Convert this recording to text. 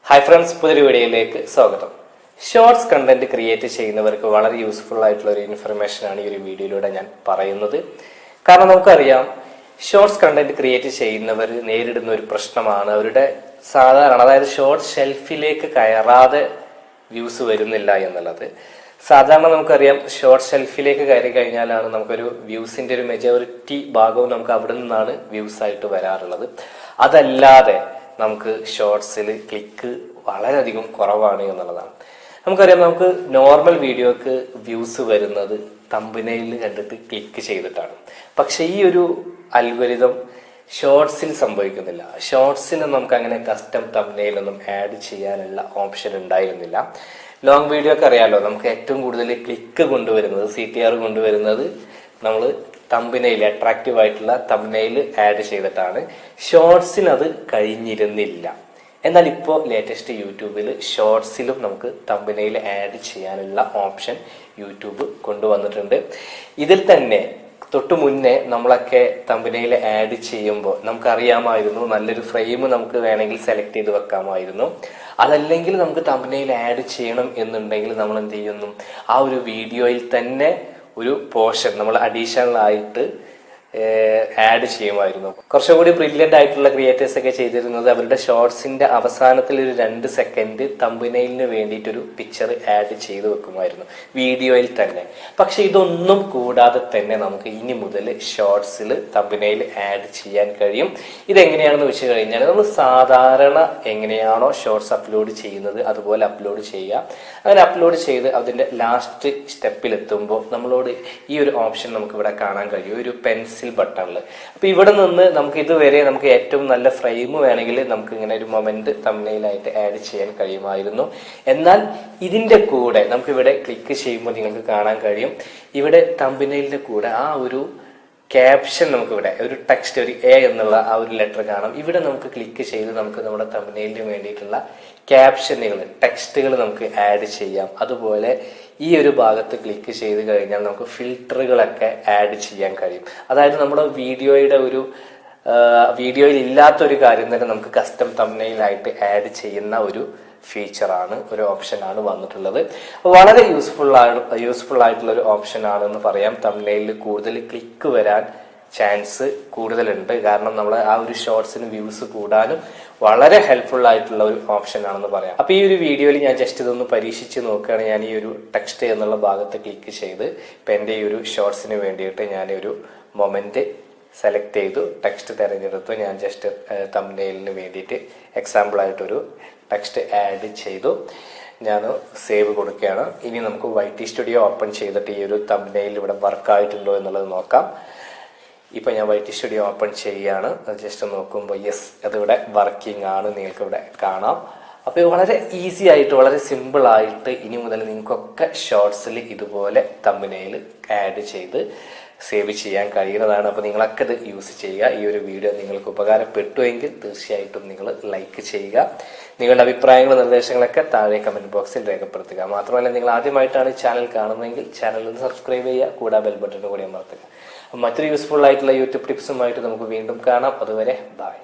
Hi friends, പുതിയൊരു വീഡിയോയിലേക്ക് സ്വാഗതം. ഷോർട്സ് കണ്ടന്റ് ക്രിയേറ്റ് ചെയ്യുന്നവർക്ക് വളരെ യൂസ്ഫുൾ ആയിട്ടുള്ള ഒരു ഇൻഫർമേഷനാണ് ഈ ഒരു വീഡിയോയിലൂടെ ഞാൻ പറയുന്നത്. കാരണം നമുക്കറിയാം, ഷോർട്സ് കണ്ടന്റ് ക്രിയേറ്റ് ചെയ്യുന്നവർ നേരിടുന്ന ഒരു പ്രശ്നമാണ് അവരുടെ സാധാരണ, അതായത് ഷോർട്സ് ഷെൽഫിലേക്ക് കയറാതെ വ്യൂസ് വരുന്നില്ല എന്നുള്ളത്. സാധാരണ നമുക്കറിയാം, ഷോർട്ട് ഷെൽഫിലേക്ക് കയറി കഴിഞ്ഞാലാണ് നമുക്കൊരു വ്യൂസിന്റെ ഒരു മെജോറിറ്റി ഭാഗവും നമുക്ക് അവിടെ നിന്നാണ് വ്യൂസ് ആയിട്ട് വരാറുള്ളത്. അതല്ലാതെ നമുക്ക് ഷോർട്സിൽ ക്ലിക്ക് വളരെയധികം കുറവാണ് എന്നുള്ളതാണ്. നമുക്കറിയാം, നമുക്ക് നോർമൽ വീഡിയോക്ക് വ്യൂസ് വരുന്നത് തംബ്നെയിൽ കണ്ടിട്ട് ക്ലിക്ക് ചെയ്തിട്ടാണ്. പക്ഷെ ഈ ഒരു അൽഗോരിതം ഷോർട്സിൽ സംഭവിക്കുന്നില്ല. ഷോർട്സിൽ നമുക്ക് അങ്ങനെ കസ്റ്റം തംബ്നെയിലൊന്നും ആഡ് ചെയ്യാനുള്ള ഓപ്ഷൻ ഉണ്ടായിരുന്നില്ല. ലോങ് വീഡിയോക്ക് അറിയാലോ, നമുക്ക് ഏറ്റവും കൂടുതൽ ക്ലിക്ക് കൊണ്ടുവരുന്നത്, CTR കൊണ്ടുവരുന്നത് നമ്മൾ തംബ്നെയിൽ, അട്രാക്റ്റീവ് ആയിട്ടുള്ള തംബ്നെയിൽ ആഡ് ചെയ്തിട്ടാണ്. ഷോർട്സിന് അത് കഴിഞ്ഞിരുന്നില്ല. എന്നാൽ ഇപ്പോൾ ലേറ്റസ്റ്റ് യൂട്യൂബിൽ ഷോർട്സിലും നമുക്ക് തംബ്നെയിൽ ആഡ് ചെയ്യാനുള്ള ഓപ്ഷൻ യൂട്യൂബ് കൊണ്ടുവന്നിട്ടുണ്ട്. ഇതിൽ തന്നെ തൊട്ടു മുന്നേ നമ്മളൊക്കെ തംബ്നെയിൽ ആഡ് ചെയ്യുമ്പോൾ നമുക്കറിയാമായിരുന്നു, നല്ലൊരു ഫ്രെയിം നമുക്ക് വേണമെങ്കിൽ സെലക്ട് ചെയ്ത് വെക്കാമായിരുന്നു. അതല്ലെങ്കിൽ നമുക്ക് തംബ്നെയിൽ ആഡ് ചെയ്യണം എന്നുണ്ടെങ്കിൽ നമ്മൾ എന്ത് ചെയ്യുന്നു, ആ ഒരു വീഡിയോയിൽ തന്നെ ഒരു പോർഷൻ നമ്മൾ അഡീഷണൽ ആയിട്ട് ആഡ് ചെയ്യുമായിരുന്നു. കുറച്ചുകൂടി ബ്രില്യൻ്റ് ആയിട്ടുള്ള ക്രിയേറ്റേഴ്സ് ഒക്കെ ചെയ്തിരുന്നത് അവരുടെ ഷോർട്സിന്റെ അവസാനത്തിൽ ഒരു 2 സെക്കൻഡ് തംബ്നെയിലിന് വേണ്ടിയിട്ടൊരു പിക്ചർ ആഡ് ചെയ്ത് വെക്കുമായിരുന്നു വീഡിയോയിൽ തന്നെ. പക്ഷെ ഇതൊന്നും കൂടാതെ തന്നെ നമുക്ക് ഇനി മുതൽ ഷോർട്സിൽ തംബ്നെയിൽ ആഡ് ചെയ്യാൻ കഴിയും. ഇതെങ്ങനെയാണെന്ന് വെച്ച് കഴിഞ്ഞാൽ, നമ്മൾ സാധാരണ എങ്ങനെയാണോ ഷോർട്സ് അപ്ലോഡ് ചെയ്യുന്നത് അതുപോലെ അപ്ലോഡ് ചെയ്യുക. അങ്ങനെ അപ്ലോഡ് ചെയ്ത് അതിന്റെ ലാസ്റ്റ് സ്റ്റെപ്പിൽ എത്തുമ്പോൾ നമ്മളോട് ഈ ഒരു ഓപ്ഷൻ നമുക്ക് ഇവിടെ കാണാൻ കഴിയും, ഒരു പെൻസിൽ ബട്ടണിൽ. അപ്പൊ ഇവിടെ നിന്ന് നമുക്ക് ഇതുവരെ നമുക്ക് ഏറ്റവും നല്ല ഫ്രെയിം വേണമെങ്കിൽ നമുക്ക് ഇങ്ങനെ ഒരു മൊമെന്റ് തംബ്നെയിലായിട്ട് ആഡ് ചെയ്യാൻ കഴിയുമായിരുന്നു. എന്നാൽ ഇതിന്റെ കൂടെ നമുക്ക് ഇവിടെ ക്ലിക്ക് ചെയ്യുമ്പോൾ നിങ്ങൾക്ക് കാണാൻ കഴിയും, ഇവിടെ തംബ്നെയിലിന്റെ കൂടെ ആ ഒരു ക്യാപ്ഷൻ നമുക്കിവിടെ ഒരു ടെക്സ്റ്റ്, ഒരു A എന്നുള്ള ആ ഒരു ലെറ്റർ കാണാം. ഇവിടെ നമുക്ക് ക്ലിക്ക് ചെയ്ത് നമുക്ക് നമ്മുടെ തംബ്നെയിലിന് വേണ്ടിയിട്ടുള്ള ക്യാപ്ഷനുകൾ, ടെക്സ്റ്റുകൾ നമുക്ക് ആഡ് ചെയ്യാം. അതുപോലെ ഈ ഒരു ഭാഗത്ത് ക്ലിക്ക് ചെയ്ത് കഴിഞ്ഞാൽ നമുക്ക് ഫിൽറ്ററുകളൊക്കെ ആഡ് ചെയ്യാൻ കഴിയും. അതായത് നമ്മുടെ വീഡിയോയിൽ ഇല്ലാത്തൊരു കാര്യം തന്നെ നമുക്ക് കസ്റ്റം തംബ്നെയിലായിട്ട് ആഡ് ചെയ്യുന്ന ഒരു ഫീച്ചറാണ്, ഒരു ഓപ്ഷനാണ് വന്നിട്ടുള്ളത്. വളരെ യൂസ്ഫുൾ ആയിട്ടുള്ള ഒരു ഓപ്ഷൻ ആണെന്ന് പറയാം. തംബ്നെയിലിൽ കൂടുതൽ ക്ലിക്ക് വരാൻ ചാൻസ് കൂടുതലുണ്ട്. കാരണം നമ്മൾ ആ ഒരു ഷോർട്സിന് വ്യൂസ് കൂടാനും വളരെ ഹെൽപ്ഫുൾ ആയിട്ടുള്ള ഒരു ഓപ്ഷൻ ആണെന്ന് പറയാം. അപ്പൊ ഈ ഒരു വീഡിയോയിൽ ഞാൻ ജസ്റ്റ് ഇതൊന്ന് പരീക്ഷിച്ച് നോക്കുകയാണ്. ഞാൻ ഈ ഒരു ടെക്സ്റ്റ് എന്നുള്ള ഭാഗത്ത് ക്ലിക്ക് ചെയ്ത് ഇപ്പൊ എൻ്റെ ഈ ഒരു ഷോർട്സിന് വേണ്ടിയിട്ട് ഞാൻ ഒരു മൊമെന്റ് സെലക്ട് ചെയ്തു, ടെക്സ്റ്റ് തിരഞ്ഞെടുത്തു. ഞാൻ ജസ്റ്റ് തംബ്നെയിലിന് വേണ്ടിയിട്ട് എക്സാമ്പിൾ ആയിട്ടൊരു ടെക്സ്റ്റ് ആഡ് ചെയ്തു. ഞാൻ സേവ് കൊടുക്കുകയാണ്. ഇനി നമുക്ക് YT സ്റ്റുഡിയോ ഓപ്പൺ ചെയ്തിട്ട് ഈ ഒരു തംബ്നെയിൽ ഇവിടെ വർക്ക് ആയിട്ടുണ്ടോ എന്നുള്ളത് നോക്കാം. ഇപ്പൊ ഞാൻ YT സ്റ്റുഡിയോ ഓപ്പൺ ചെയ്യുകയാണ്. ജസ്റ്റ് നോക്കുമ്പോൾ യെസ്, അതിവിടെ വർക്കിംഗ് ആണ്, നിങ്ങൾക്ക് ഇവിടെ കാണാം. അപ്പോൾ വളരെ ഈസി ആയിട്ട്, വളരെ സിമ്പിൾ ആയിട്ട് ഇനി മുതൽ നിങ്ങൾക്കൊക്കെ ഷോർട്സിൽ ഇതുപോലെ തംബ്നെയിൽ ആഡ് ചെയ്ത് സേവ് ചെയ്യാൻ കഴിയുന്നതാണ്. അപ്പോൾ നിങ്ങളൊക്കെ ഇത് യൂസ് ചെയ്യുക. ഈ ഒരു വീഡിയോ നിങ്ങൾക്ക് ഉപകാരപ്പെട്ടുവെങ്കിൽ തീർച്ചയായിട്ടും നിങ്ങൾ ലൈക്ക് ചെയ്യുക. നിങ്ങളുടെ അഭിപ്രായങ്ങളും നിർദ്ദേശങ്ങളൊക്കെ താഴെ കമന്റ് ബോക്സിൽ രേഖപ്പെടുത്തുക. മാത്രമല്ല, നിങ്ങൾ ആദ്യമായിട്ടാണ് ചാനൽ കാണുന്നതെങ്കിൽ ചാനൽ ഒന്ന് സബ്സ്ക്രൈബ് ചെയ്യുക, കൂടാതെ ബെൽ ബട്ടൺ കൂടി അമർത്തുക. മറ്റൊരു യൂസ്ഫുൾ ആയിട്ടുള്ള യൂട്യൂബ് ടിപ്സുമായിട്ട് നമുക്ക് വീണ്ടും കാണാം. അതുവരെ ബൈ.